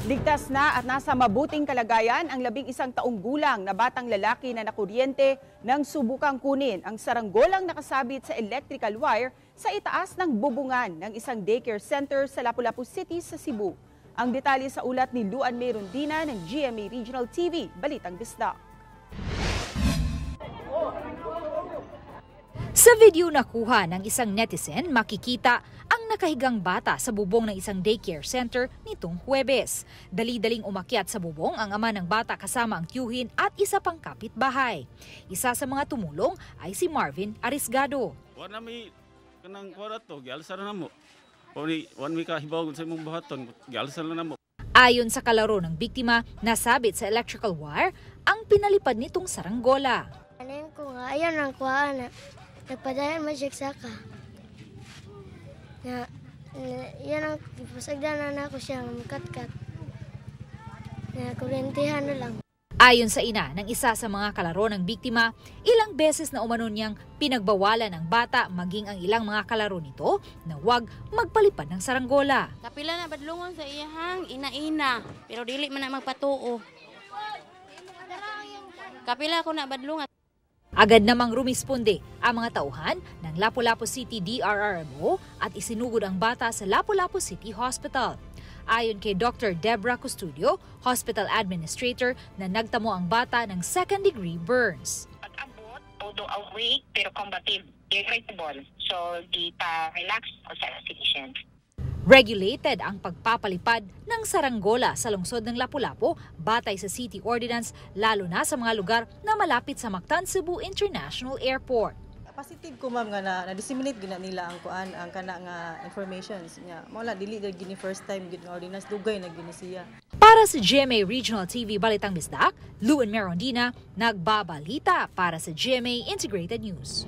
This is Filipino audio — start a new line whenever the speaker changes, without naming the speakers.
Ligtas na at nasa mabuting kalagayan ang 11 taong gulang na batang lalaki na nakuryente nang subukang kunin ang saranggolang nakasabit sa electrical wire sa itaas ng bubungan ng isang daycare center sa Lapu-Lapu City sa Cebu. Ang detalye sa ulat ni Luan May Rondina ng GMA Regional TV, Balitang Bisdak.
Sa video na kuha ng isang netizen, makikita ang nakahigang bata sa bubong ng isang daycare center nitong Huwebes. Dali-daling umakyat sa bubong ang ama ng bata kasama ang tiyuhin at isa pang kapitbahay. Isa sa mga tumulong ay si Marvin Arisgado.
Wala may kanang kwarato, gialsar na mo. Wan mi kahibaw sa imong buhaton, gialsar na mo.
Ayon sa kalaro ng biktima, nasabit sa electrical wire ang pinalipad nitong saranggola.
Anin ko nga, ayan ang kuha na. Nagpadayan magsyagsaka. Yan ang pasagdanan ako siya, magkat-kat. Kurentihan na lang.
Ayon sa ina ng isa sa mga kalaro ng biktima, ilang beses na umano niyang pinagbawalan ng bata maging ang ilang mga kalaro nito na huwag magpalipad ng saranggola.
Kapila na badlungon sa iyahang ina-ina, pero dili man na magpatuo. Kapila ko na badlungan.
Agad namang rumisponde ang mga tauhan ng Lapu-Lapu City DRRMO at isinugod ang bata sa Lapu-Lapu City Hospital. Ayon kay Dr. Debra Custodio, hospital administrator, na nagtamo ang bata ng second-degree burns.
Pag-abot, although awake pero combative, irritable. So, di pa relax o sa physician.
Regulated ang pagpapalipad ng saranggola sa lungsod ng Lapu-Lapu batay sa City Ordinance, lalo na sa mga lugar na malapit sa Mactan Cebu International Airport.
Positive ko ma'am nga na-disseminate gina nila ang kuan ang kana nga informations nya. Wala dili gini first time gid nga ordinance dugay na gini siya.
Para sa GMA Regional TV Balitang Bisdak, Luan May Rondina, nagbabalita para sa GMA Integrated News.